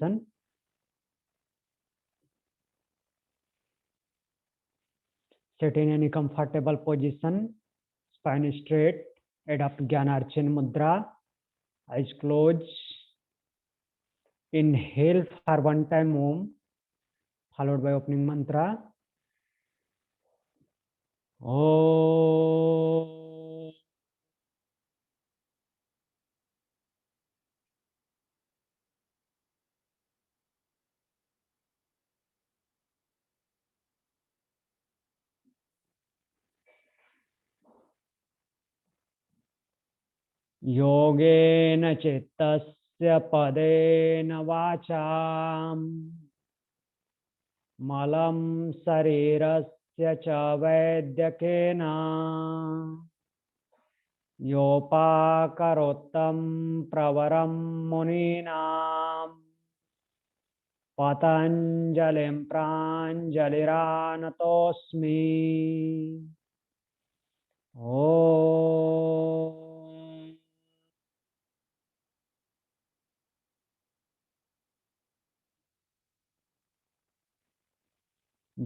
position. Sit in any comfortable position, spine straight, adopt Jnana Archan Mudra, eyes closed. Inhale for one time Om, followed by opening mantra. Om. योगेन चित्तस्य पदेन वाचाम् मलं शरीरस्य च वैद्यकेन योपाकरोत्तं प्रवरं मुनीनां पतञ्जलिं प्राञ्जलिरानतोऽस्मि। ॐ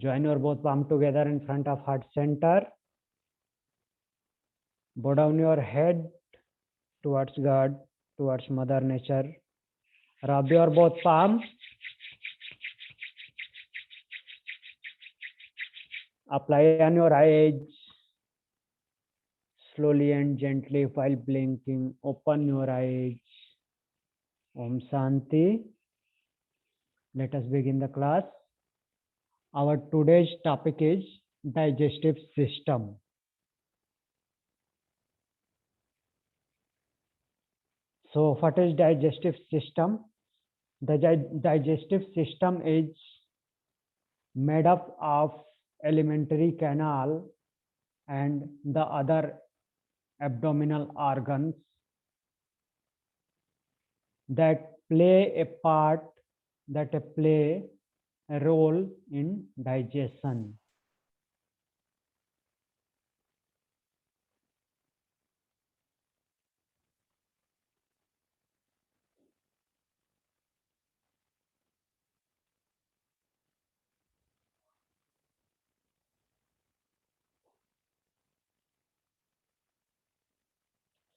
Join your both palm together in front of heart center. Bow down your head towards God, towards Mother Nature. Rub your both palms. Apply on your eyes. Slowly and gently while blinking, open your eyes. Om Shanti. Let us begin the class. Our today's topic is digestive system. So what is digestive system? The digestive system is made up of alimentary canal and the other abdominal organs that play a role in digestion.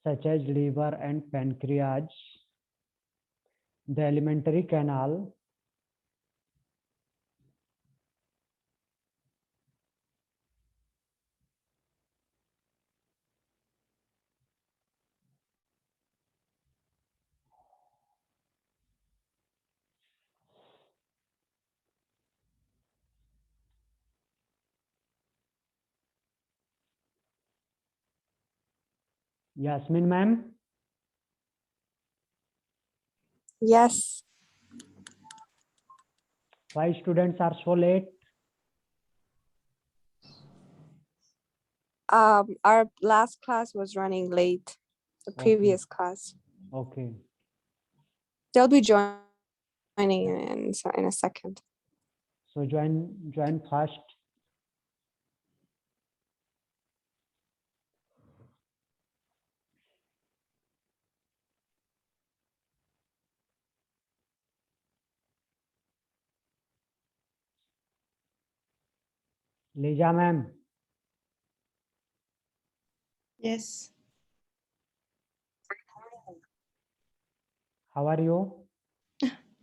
Such as liver and pancreas. The alimentary canal Yasmin ma'am. Yes. Why students are so late? Our last class was running late. The previous class. Okay. They'll be joining in a second. So join first. Lija ma'am. Yes, How are you?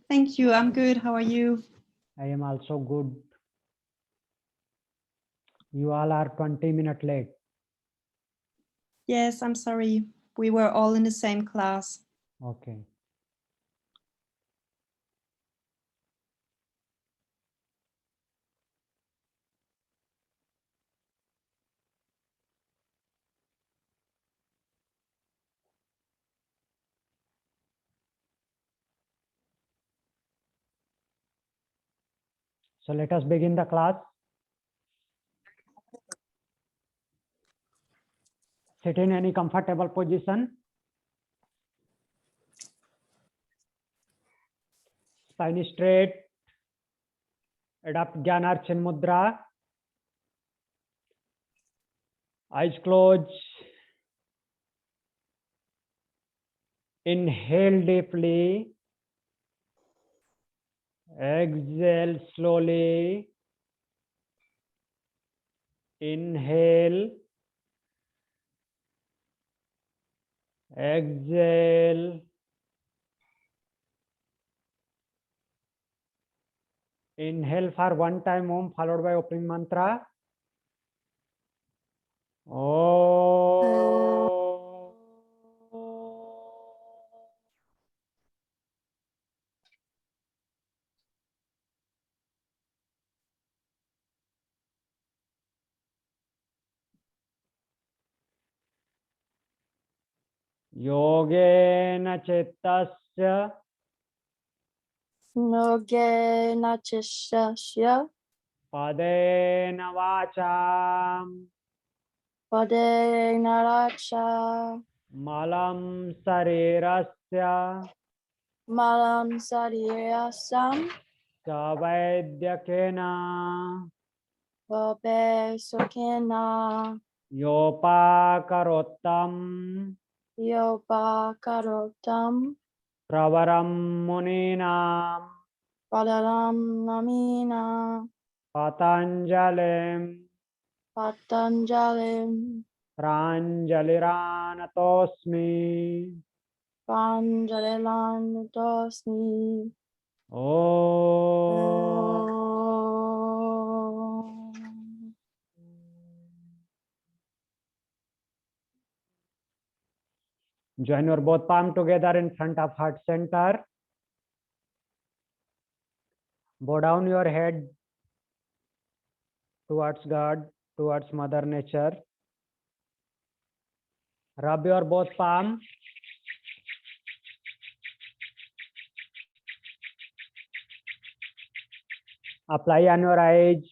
thank you. I'm good. How are you? I am also good. You all are 20 minutes late. Yes, I'm sorry. We were all in the same class. Okay. So let us begin the class. Sit in any comfortable position. Spine straight. Adopt Jnana Archan Mudra. Eyes closed. Inhale deeply. Exhale slowly. Inhale. Exhale. Inhale for one time Om followed by opening mantra. Om. Yogena Chittasya Yogena Chishya Padena Vacham Padena Racha Malam Sarirasya Malam Sarirasam Chavaidhyakena Vabe Sukena Yopakarotam Yopa Karotam Pravaram Muninam Padaram Namina Patanjalim Patanjalim Pranjaliranatosmi. Panjalilan Tosmi Om. Join your both palm together in front of heart center. Bow down your head towards God, towards Mother Nature. Rub your both palm. Apply on your eyes.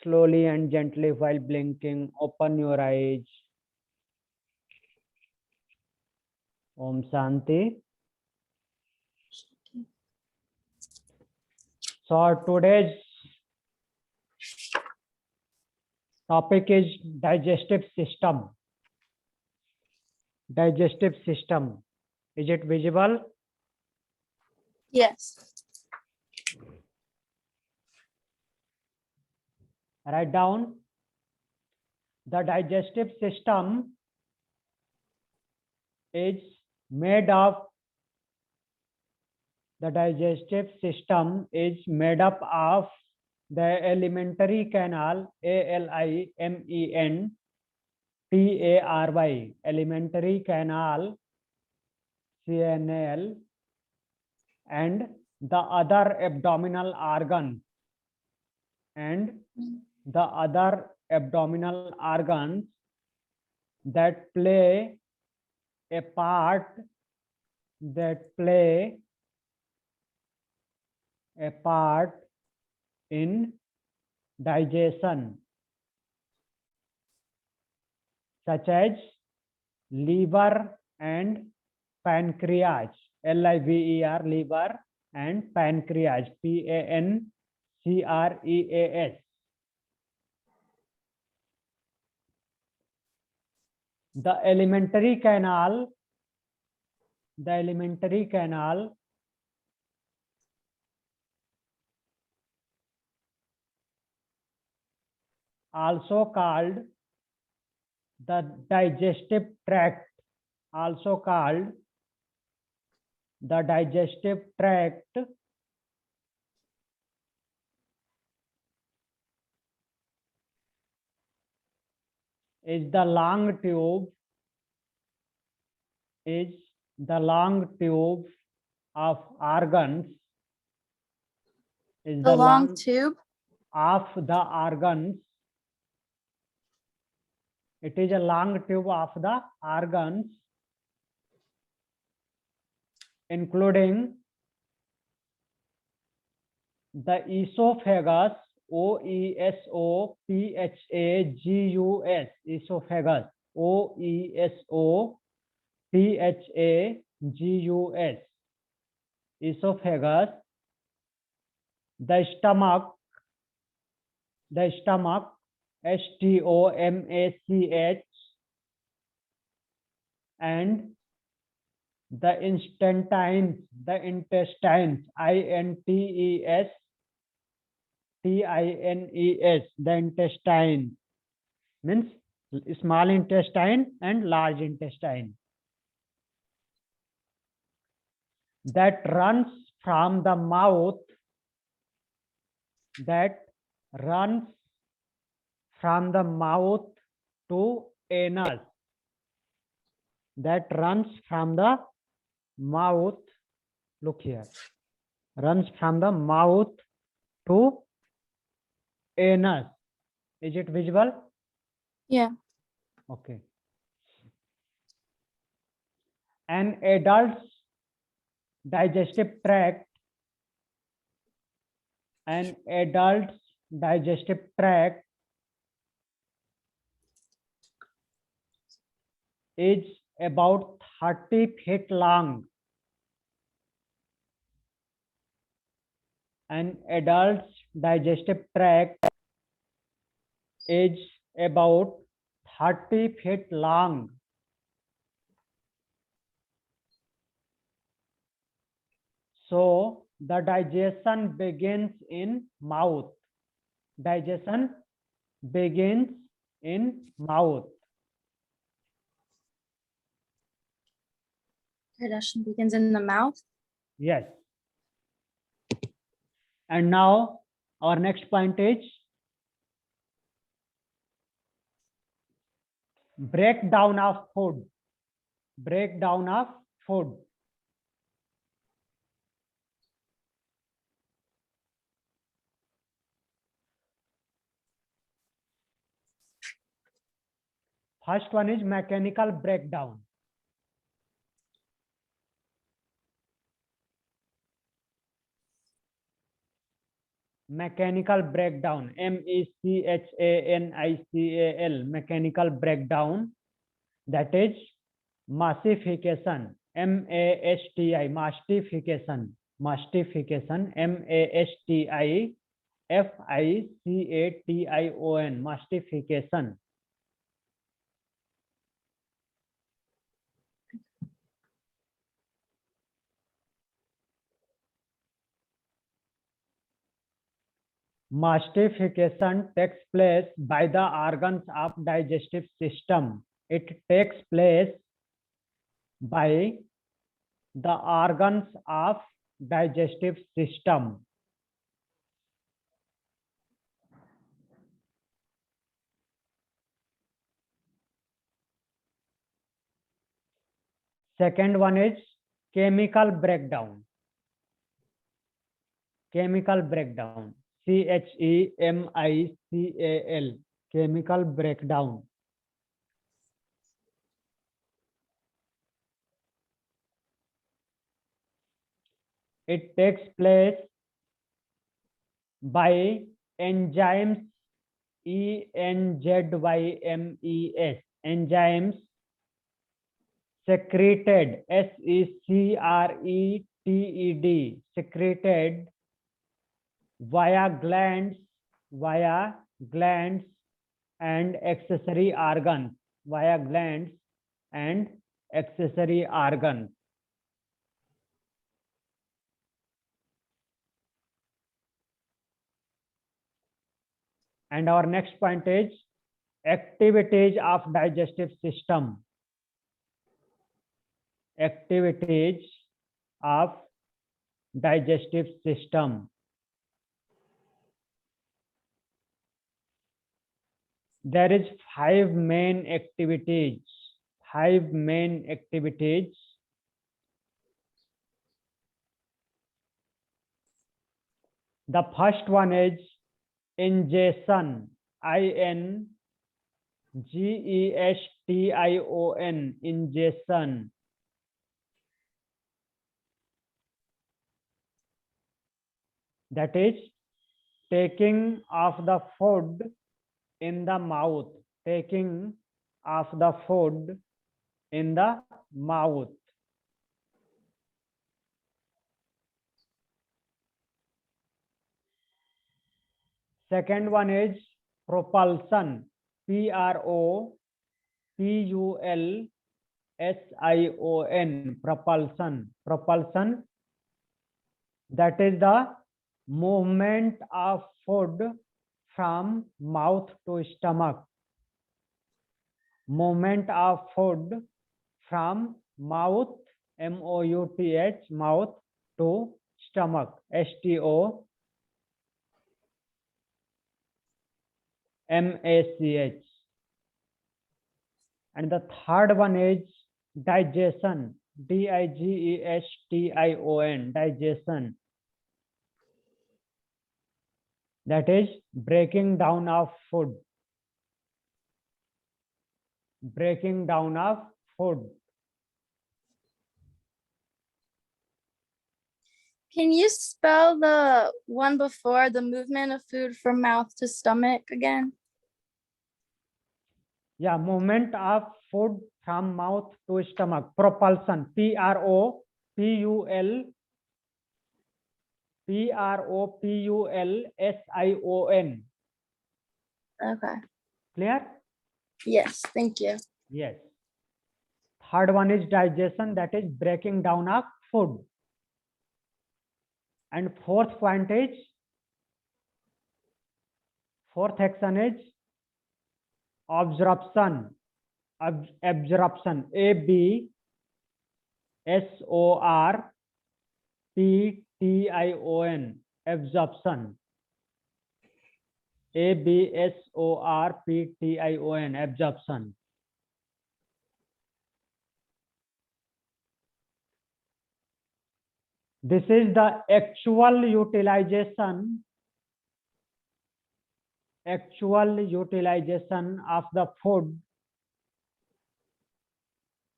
Slowly and gently while blinking, open your eyes. Om Shanti. So today's topic is digestive system. Digestive system. Is it visible? Yes. Write down. The digestive system is made up. The digestive system is made up of the alimentary canal, ALIMENTARY, alimentary canal, CNL, and the other abdominal organs, that play a part in digestion, such as liver and pancreas, LIVER, liver and pancreas, PANCREAS. The alimentary canal also called the digestive tract, is the long tube of organs, The long tube. of the organs. It is a long tube of the organs, including the esophagus, OESOPHAGUS, esophagus, OESOPHAGUS, esophagus, the stomach, STOMACH, and The intestines, INTESTINES, the intestine means small intestine and large intestine. That runs from the mouth, to anus. That runs from the mouth, look here, runs from the mouth to anus. Is it visible? Yeah. Okay. An adult's digestive tract is about 30 feet long. An adult's digestive tract is about 30 feet long. So the digestion begins in mouth. Digestion begins in mouth. Digestion begins in the mouth. Yes. And now our next point is breakdown of food. Breakdown of food. First one is mechanical breakdown. Mechanical breakdown, MECHANICAL, mechanical breakdown, that is mastification, MASTI, mastification, MASTIFICATION, mastification. Mastification takes place by the organs of digestive system. It takes place by the organs of digestive system. Second one is chemical breakdown. Chemical breakdown, CHEMICAL, chemical breakdown. It takes place by enzymes, ENZYMES, enzymes secreted, SECRETED, secreted via glands and accessory organs, via glands and accessory organs. And our next point is activities of digestive system. Activities of digestive system. There is 5 main activities. 5 main activities. The first one is ingestion, INGESTION, ingestion. That is taking of the food in the mouth, taking of the food in the mouth. Second one is propulsion, PROPULSION, SION, propulsion. Propulsion, that is the movement of food from mouth to stomach. Movement of food from mouth, MOUTH, mouth, to stomach, STOMACH. And the third one is digestion, DIGESTION, digestion. That is breaking down of food. Breaking down of food. Can you spell the one before the movement of food from mouth to stomach again? Yeah, movement of food from mouth to stomach. Propulsion, PROPULSION. Okay. Clear? Yes, thank you. Yes. Third one is digestion, that is breaking down of food. And fourth action is absorption. Absorption, ABSORPTION, absorption. ABSORPTION, absorption. This is the actual utilization of the food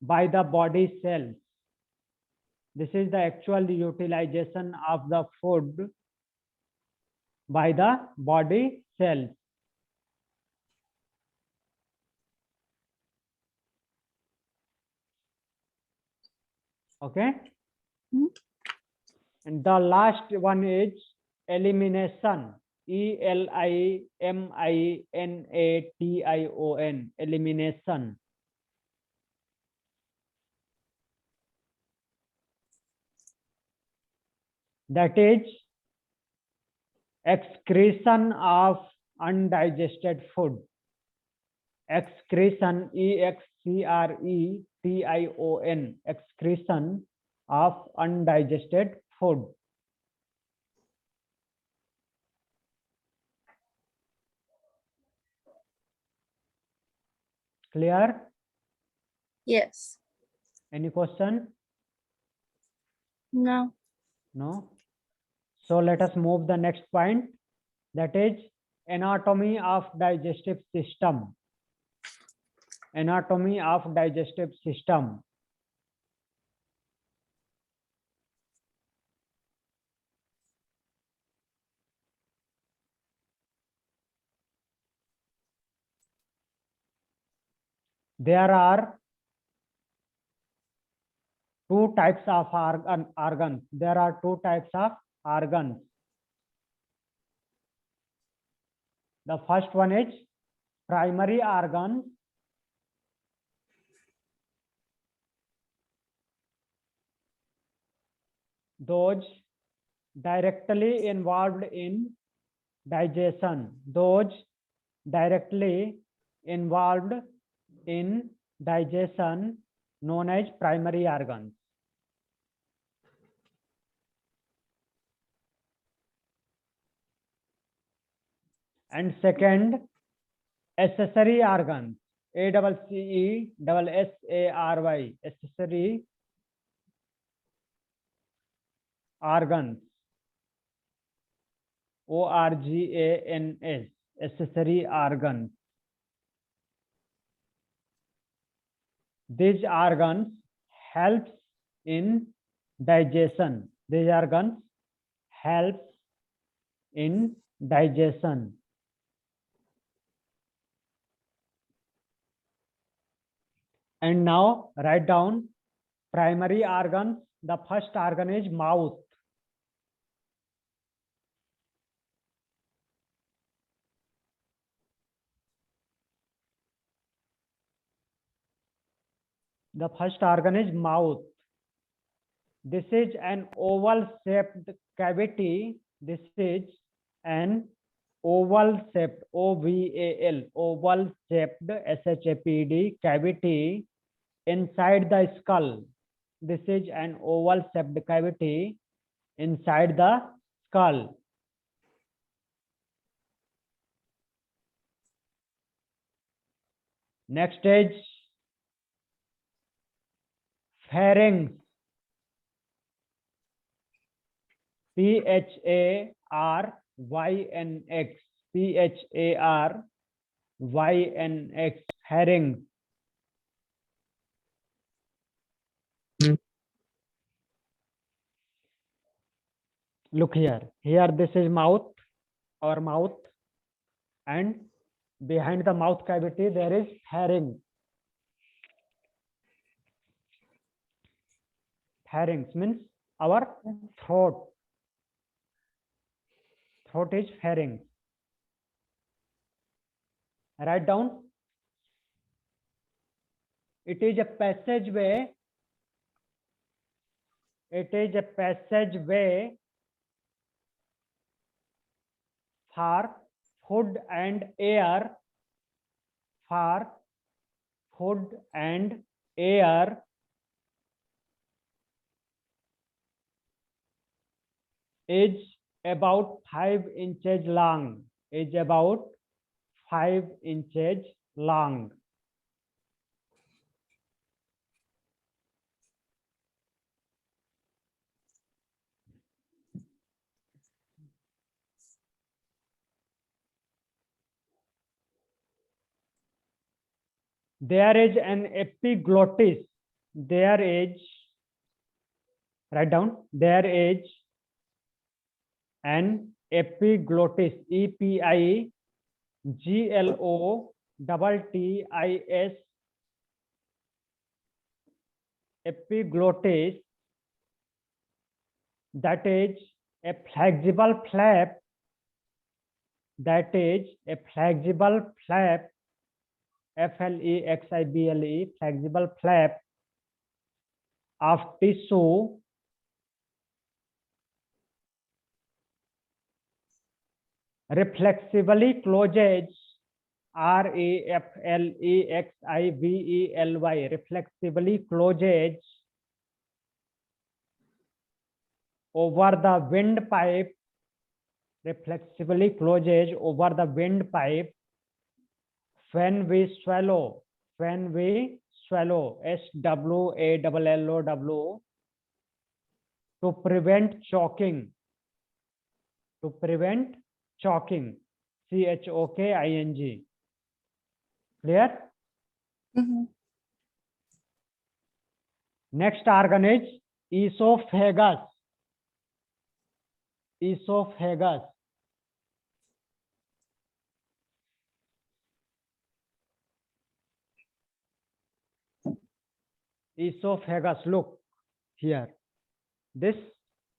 by the body cells. This is the actual utilization of the food by the body cells. Okay? And the last one is elimination, ELIMINATION, elimination. That is excretion of undigested food. Excretion, EXCRETION, excretion of undigested food. Clear? Yes. Any question? No. No? So let us move the next point, that is anatomy of digestive system. Anatomy of digestive system. There are two types of organs. There are two types of organs. The first one is primary organs. Those directly involved in digestion. Those directly involved in digestion known as primary organs. And second, accessory organs. ACCESSARY, accessory organs. ORGANS, accessory organs. These organs helps in digestion. These organs helps in digestion. And now write down primary organs. The first organ is mouth. The first organ is mouth. This is an oval shaped cavity. This is an oval shaped, OVAL, oval shaped, SHAPD cavity inside the skull. This is an oval shaped cavity inside the skull. Next is pharynx. PHARYNX. PHARYNX. Pharynx. Look here. Here this is mouth, our mouth, and behind the mouth cavity there is pharynx. Pharynx means our throat. Throat is pharynx. Write down. It is a passageway. It is a passageway for food and air. For food and air. Is about 5 inches long. Is about 5 inches long. There is an epiglottis. There is, write down, there is an epiglottis. EPIGLOTTIS. Epiglottis. That is a flexible flap. That is a flexible flap. FLEXIBLE. Flexible flap of tissue reflexively closes. REFLEXIVELY. Reflexively closes over the windpipe. Reflexively closes over the windpipe when we swallow. When we swallow. SWALLOW. To prevent choking. To prevent choking. CHOKING. Clear? Mhm. Next organ is esophagus. Esophagus. Esophagus. Look here. This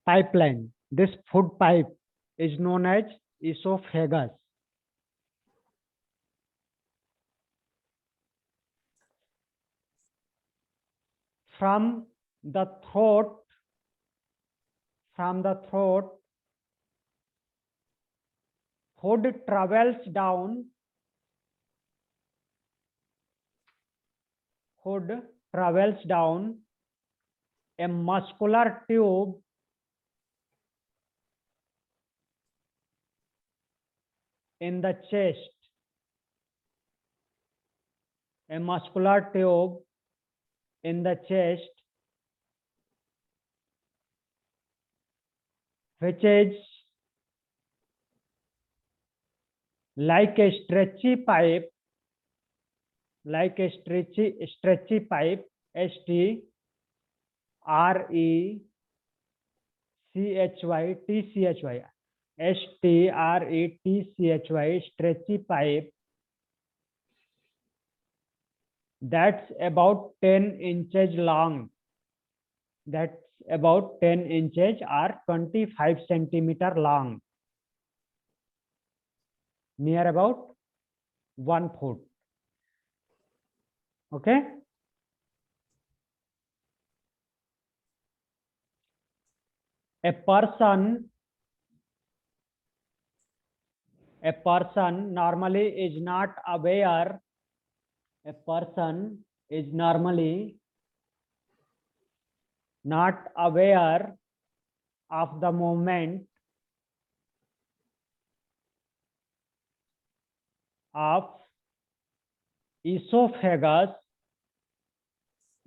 pipeline, this food pipe is known as esophagus. From the throat, food travels down. Food travels down a muscular tube in the chest. A muscular tube in the chest, which is like a stretchy pipe, stretchy pipe, STRECCHY, STRECCHY, stretchy pipe. That's about 10 inches long. That's about 10 inches or 25 centimeter long. Near about 1 foot. Okay. A person normally is not aware. A person is normally not aware of the movement of esophagus.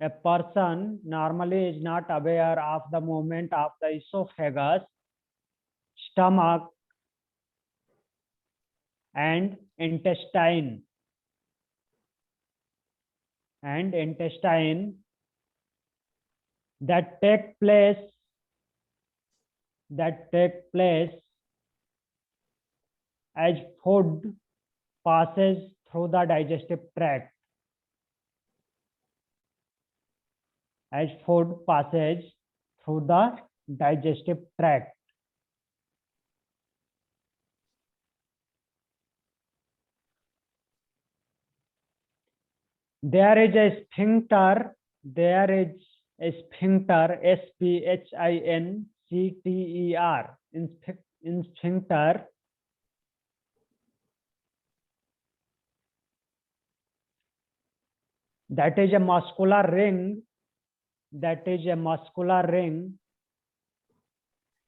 A person normally is not aware of the movement of the esophagus, stomach, and intestine. That take place as food passes through the digestive tract. As food passes through the digestive tract. There is a sphincter. S-P-H-I-N-C-T-E-R. In sphincter. That is a muscular ring.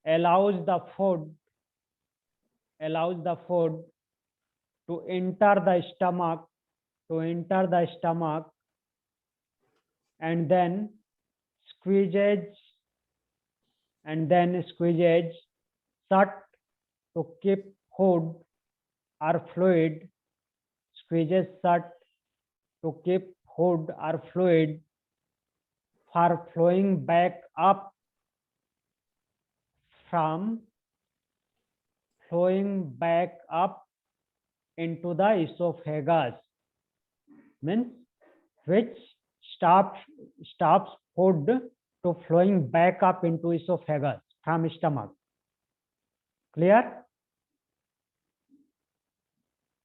Allows the food to enter the stomach, and then squeezes shut to keep food or fluid. Squeezes shut to keep food or fluid for flowing back up into the esophagus. Means which stops food to flowing back up into esophagus from stomach. Clear?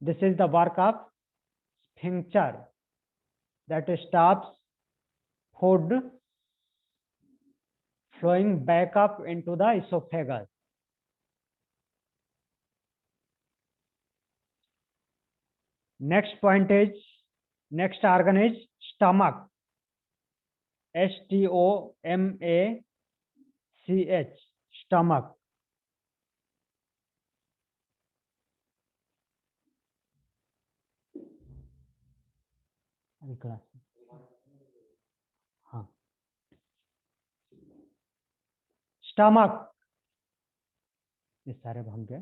This is the work of sphincter, that stops food flowing back up into the esophagus. Next organ is stomach. S-T-O-M-A-C-H, stomach. Stomach. ये सारे भाग गए.